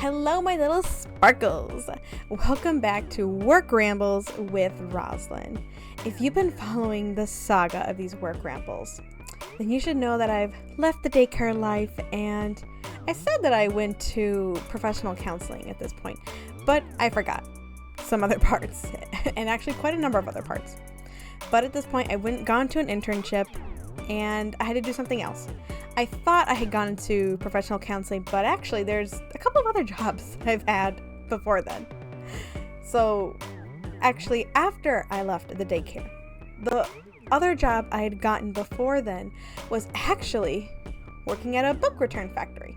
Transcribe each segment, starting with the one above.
Hello, my little sparkles. Welcome back to Work Rambles with Roslyn. If you've been following the saga of these work rambles, then you should know that I've left the daycare life, and I said that I went to professional counseling at this point, but I forgot some other parts, and actually quite a number of other parts. But at this point, I gone to an internship, and I had to do something else. I thought I had gone into professional counseling, but actually there's a couple of other jobs I've had before then. So actually, after I left the daycare, the other job I had gotten before then was actually working at a book return factory.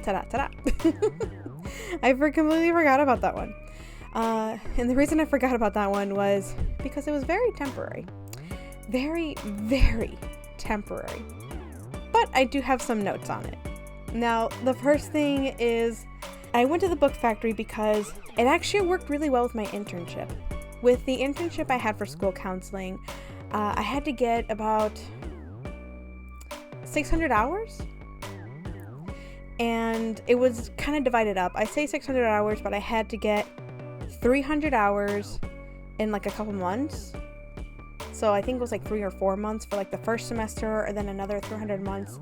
Ta-da, ta-da. I completely forgot about that one. And the reason I forgot about that one was because it was very temporary. Very, very temporary. But I do have some notes on it. Now, the first thing is I went to the book factory because it actually worked really well with my internship. With the internship I had for school counseling, I had to get about 600 hours. And it was kind of divided up. I say 600 hours, but I had to get 300 hours in like a couple months. So I think it was like 3 or 4 months for like the first semester, or then another 300 months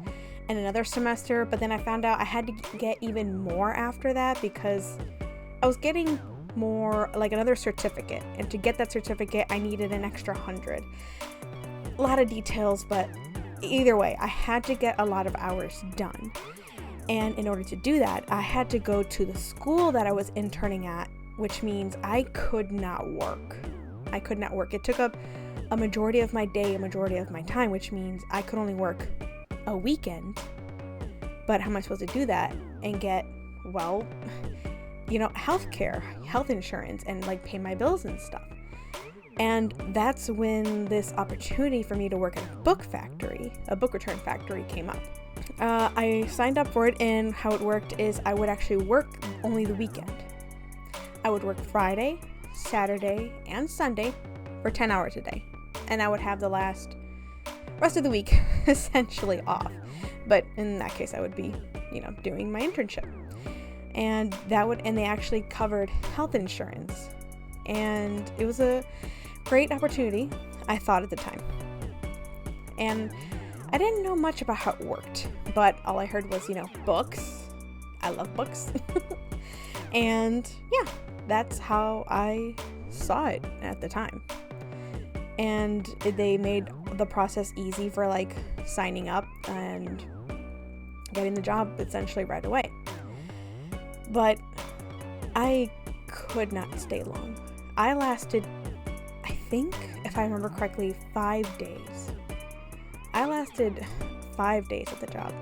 in another semester. But then I found out I had to get even more after that because I was getting more, like another certificate. And to get that certificate, I needed an extra 100. A lot of details, but either way, I had to get a lot of hours done. And in order to do that, I had to go to the school that I was interning at, which means I could not work. It took up a majority of my day, a majority of my time, which means I could only work a weekend. But how am I supposed to do that and get, healthcare, health insurance, and like pay my bills and stuff? And that's when this opportunity for me to work at a book return factory came up. I signed up for it, and how it worked is I would actually work only the weekend. I would work Friday, Saturday, and Sunday for 10 hours a day. And I would have the rest of the week essentially off. But in that case, I would be, doing my internship. And they actually covered health insurance. And it was a great opportunity, I thought at the time. And I didn't know much about how it worked, but all I heard was, books. I love books. And yeah, that's how I saw it at the time. And they made the process easy for like signing up and getting the job essentially right away. But I could not stay long. I lasted, I think, if I remember correctly, 5 days. I lasted 5 days at the job.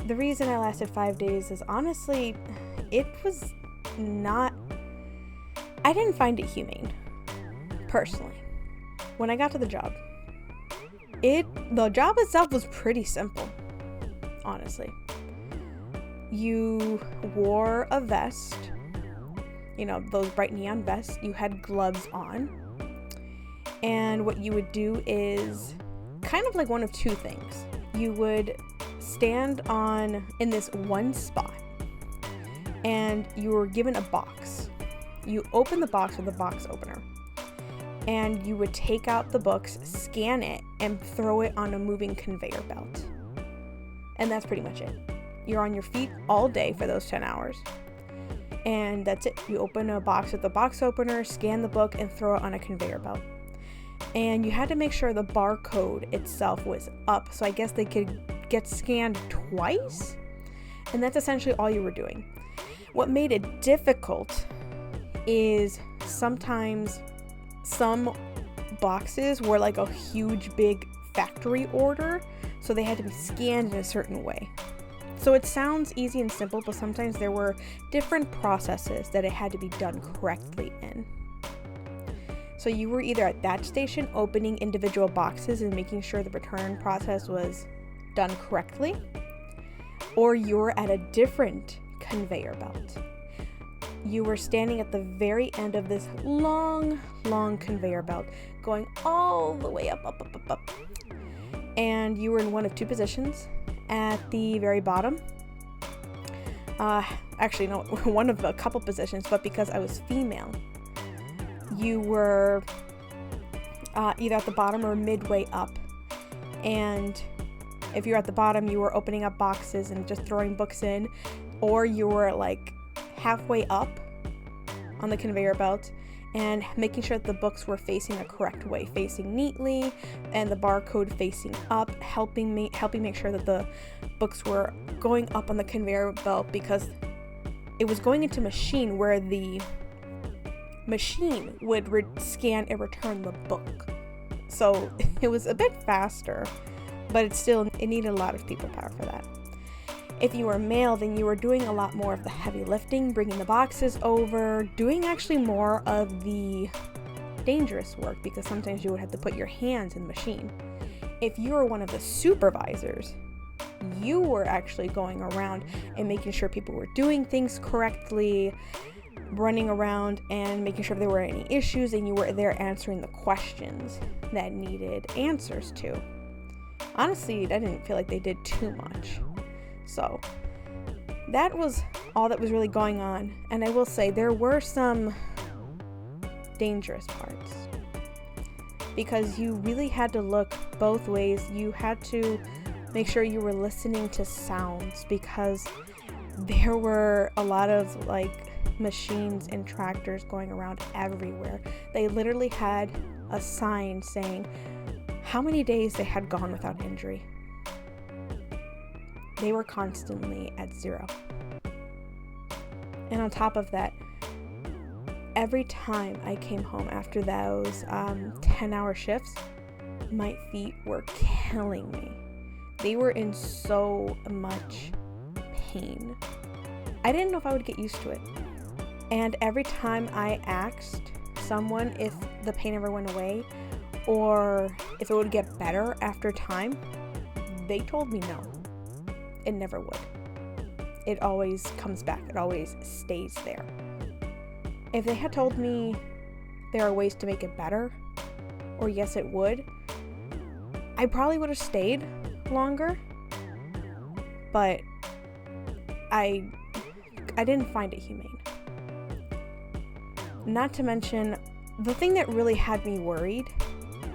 The reason I lasted 5 days is honestly, I didn't find it humane, personally. When I got to the job, the job itself was pretty simple, honestly. You wore a vest, those bright neon vests. You had gloves on. And what you would do is kind of like one of two things. You would stand in this one spot, and you were given a box. You open the box with a box opener. And you would take out the books, scan it, and throw it on a moving conveyor belt. And that's pretty much it. You're on your feet all day for those 10 hours. And that's it. You open a box with a box opener, scan the book, and throw it on a conveyor belt. And you had to make sure the barcode itself was up, so I guess they could get scanned twice. And that's essentially all you were doing. What made it difficult is sometimes some boxes were like a huge big factory order, so they had to be scanned in a certain way. So it sounds easy and simple, but sometimes there were different processes that it had to be done correctly in. So you were either at that station opening individual boxes and making sure the return process was done correctly, or you were at a different conveyor belt. You were standing at the very end of this long conveyor belt, going all the way up. And you were in one of two positions. At the very bottom, actually no, one of a couple positions, but because I was female, you were either at the bottom or midway up. And if you're at the bottom, you were opening up boxes and just throwing books in, or you were like halfway up on the conveyor belt and making sure that the books were facing the correct way, facing neatly, and the barcode facing up, helping make sure that the books were going up on the conveyor belt, because it was going into machine where the machine would scan and return the book. So it was a bit faster, but it needed a lot of people power for that. If you were male, then you were doing a lot more of the heavy lifting, bringing the boxes over, doing actually more of the dangerous work, because sometimes you would have to put your hands in the machine. If you were one of the supervisors, you were actually going around and making sure people were doing things correctly, running around and making sure if there were any issues, and you were there answering the questions that needed answers to. Honestly, I didn't feel like they did too much. So that was all that was really going on. And I will say there were some dangerous parts, because you really had to look both ways. You had to make sure you were listening to sounds, because there were a lot of like machines and tractors going around everywhere. They literally had a sign saying how many days they had gone without injury. They were constantly at 0. And on top of that, every time I came home after those 10-hour shifts, my feet were killing me. They were in so much pain. I didn't know if I would get used to it. And every time I asked someone if the pain ever went away or if it would get better after time, they told me no. It never would. It always comes back. It always stays there. If they had told me there are ways to make it better, or yes, it would, I probably would have stayed longer, but I didn't find it humane. Not to mention, the thing that really had me worried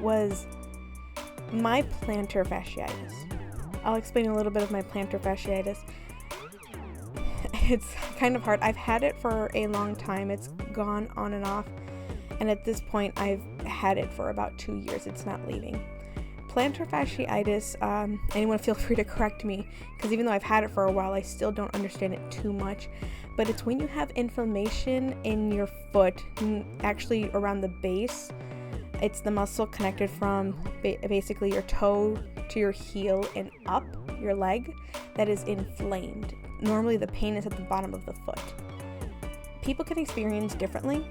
was my plantar fasciitis. I'll explain a little bit of my plantar fasciitis. It's kind of hard. I've had it for a long time. It's gone on and off. And at this point, I've had it for about 2 years. It's not leaving. Plantar fasciitis, anyone feel free to correct me, because even though I've had it for a while, I still don't understand it too much. But it's when you have inflammation in your foot, actually around the base. It's the muscle connected from basically your toe to your heel and up your leg that is inflamed. Normally the pain is at the bottom of the foot. People can experience differently.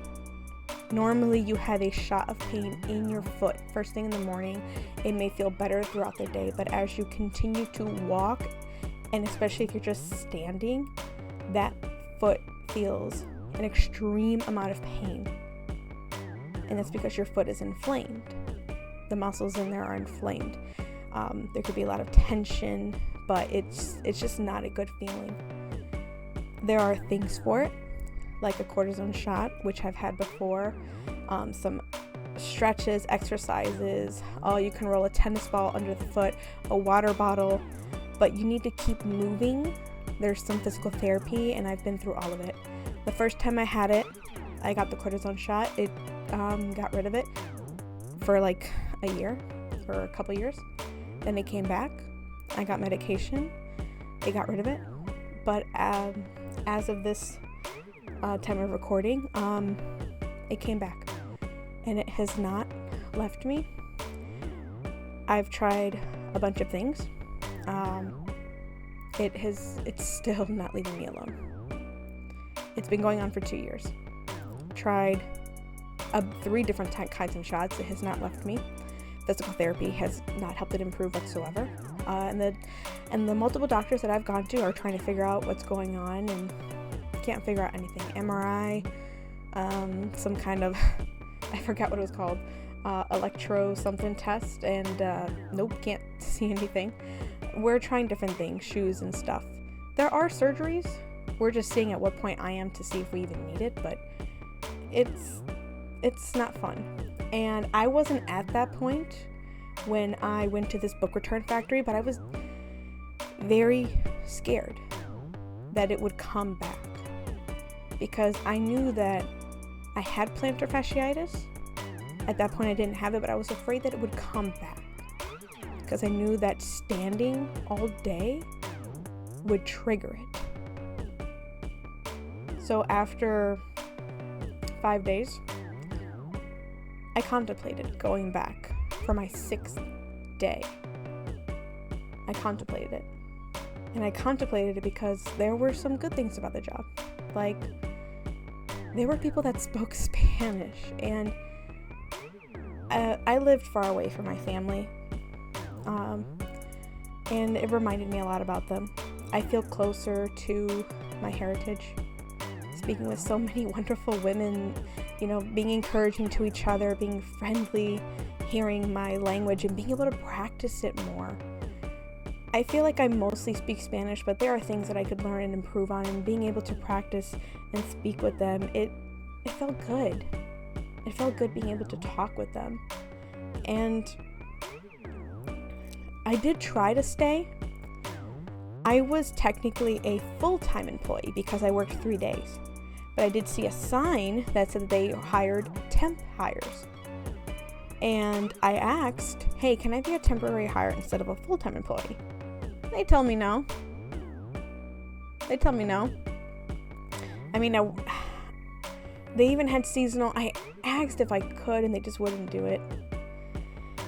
Normally you have a shot of pain in your foot first thing in the morning. It may feel better throughout the day, but as you continue to walk, and especially if you're just standing, that foot feels an extreme amount of pain. And that's because your foot is inflamed. The muscles in there are inflamed. There could be a lot of tension, but it's just not a good feeling. There are things for it, like a cortisone shot, which I've had before, some stretches, exercises. You can roll a tennis ball under the foot, a water bottle, but you need to keep moving. There's some physical therapy, and I've been through all of it. The first time I had it, I got the cortisone shot. It got rid of it for like a year, for a couple years. Then it came back. I got medication. It got rid of it. But as of this time of recording, it came back, and it has not left me. I've tried a bunch of things. It's still not leaving me alone. It's been going on for 2 years. Tried 3 different kinds of shots. It has not left me. Physical therapy has not helped it improve whatsoever. And the multiple doctors that I've gone to are trying to figure out what's going on and can't figure out anything. MRI, some kind of, I forgot what it was called, electro something test, and nope, can't see anything. We're trying different things, shoes and stuff. There are surgeries, We're just seeing at what point I am to see if we even need it, but it's not fun. And I wasn't at that point when I went to this book return factory, but I was very scared that it would come back, because I knew that I had plantar fasciitis. At that point I didn't have it, but I was afraid that it would come back, because I knew that standing all day would trigger it. So after 5 days, I contemplated going back for my 6th day. I contemplated it. And I contemplated it because there were some good things about the job. Like, there were people that spoke Spanish, and I lived far away from my family. And it reminded me a lot about them. I feel closer to my heritage. Speaking with so many wonderful women, being encouraging to each other, being friendly, hearing my language and being able to practice it more. I feel like I mostly speak Spanish, but there are things that I could learn and improve on, and being able to practice and speak with them, it felt good. It felt good being able to talk with them. And I did try to stay. I was technically a full-time employee because I worked 3 days. But I did see a sign that said that they hired temp hires. And I asked, hey, can I be a temporary hire instead of a full-time employee? They told me no. I mean, they even had seasonal. I asked if I could, and they just wouldn't do it.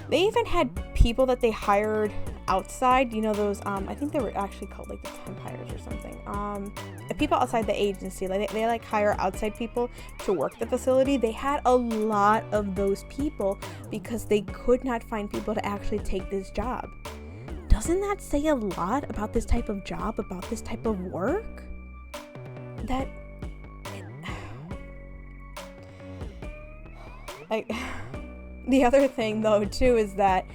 They even had people that they hired outside, those, I think they were actually called like the temp hires or something. People outside the agency, like they hire outside people to work the facility. They had a lot of those people because they could not find people to actually take this job. Doesn't that say a lot about this type of job, about this type of work? The other thing though too is that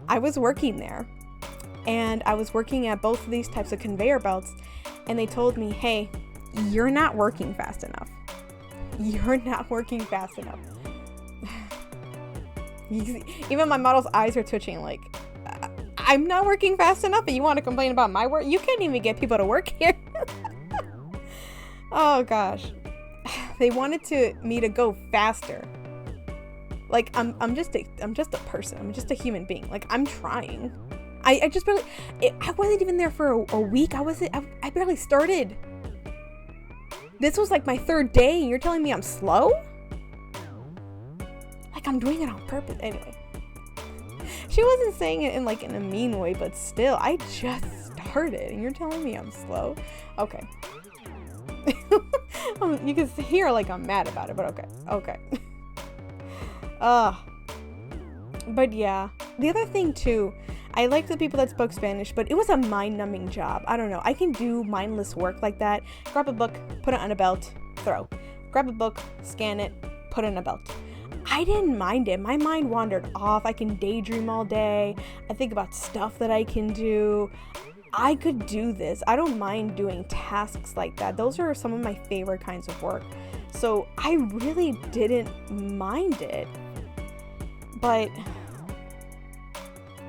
I was working there, and I was working at both of these types of conveyor belts, and they told me, hey, you're not working fast enough. Even my model's eyes are twitching, like, I'm not working fast enough, and you want to complain about my work? You can't even get people to work here. Oh gosh. They wanted me to go faster. Like, I'm just a person. I'm just a human being. Like, I'm trying. I wasn't even there for a week. I barely started. This was like my 3rd day, and you're telling me I'm slow? Like, I'm doing it on purpose. Anyway. She wasn't saying it in a mean way, but still, I just started, and you're telling me I'm slow? Okay. You can hear I'm mad about it, but okay. But yeah, the other thing too, I liked the people that spoke Spanish, but it was a mind-numbing job. I don't know. I can do mindless work like that. Grab a book, put it on a belt, throw. Grab a book, scan it, put it on a belt. I didn't mind it. My mind wandered off. I can daydream all day. I think about stuff that I can do. I could do this. I don't mind doing tasks like that. Those are some of my favorite kinds of work. So I really didn't mind it. But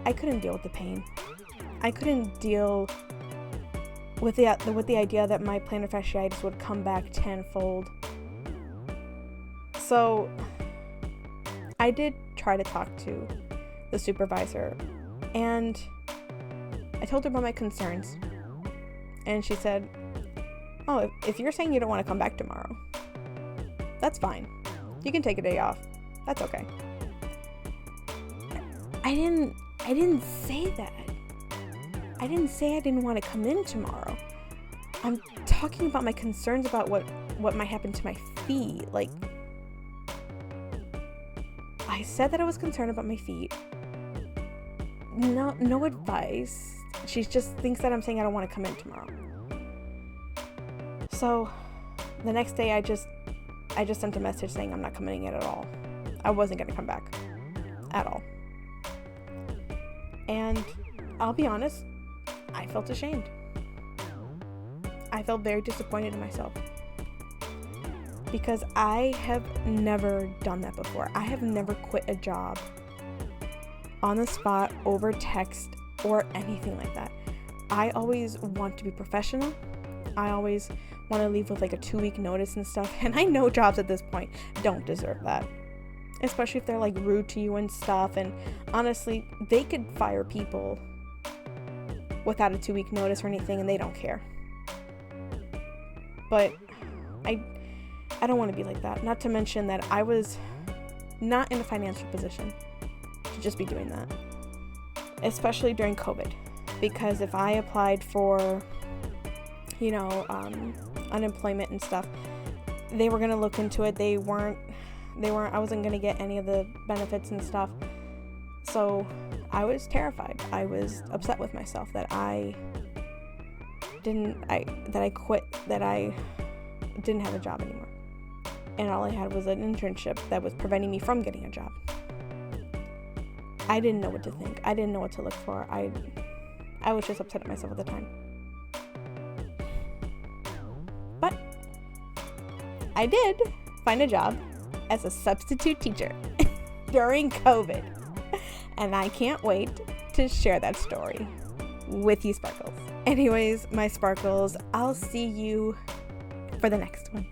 I couldn't deal with the pain. I couldn't deal with the idea that my plantar fasciitis would come back tenfold. So I did try to talk to the supervisor, and I told her about my concerns. And she said, oh, if you're saying you don't want to come back tomorrow, that's fine. You can take a day off. That's okay. I didn't say that. I didn't say I didn't want to come in tomorrow. I'm talking about my concerns about what might happen to my feet. Like, I said that I was concerned about my feet. No advice. She just thinks that I'm saying I don't want to come in tomorrow. So the next day I just sent a message saying I'm not coming in at all. I wasn't going to come back at all. And I'll be honest, I felt ashamed. I felt very disappointed in myself because I have never done that before. I have never quit a job on the spot over text or anything like that. I always want to be professional. I always want to leave with like a 2-week notice and stuff. And I know jobs at this point don't deserve that, especially if they're like rude to you and stuff. And honestly, they could fire people without a 2-week notice or anything, and they don't care. But I don't want to be like that. Not to mention that I was not in a financial position to just be doing that, especially during COVID, because if I applied for, unemployment and stuff, they were going to look into it. I wasn't going to get any of the benefits and stuff. So I was terrified. I was upset with myself that I quit, that I didn't have a job anymore. And all I had was an internship that was preventing me from getting a job. I didn't know what to think. I didn't know what to look for. I was just upset at myself at the time. But I did find a job as a substitute teacher during COVID. And I can't wait to share that story with you, Sparkles. Anyways, my Sparkles, I'll see you for the next one.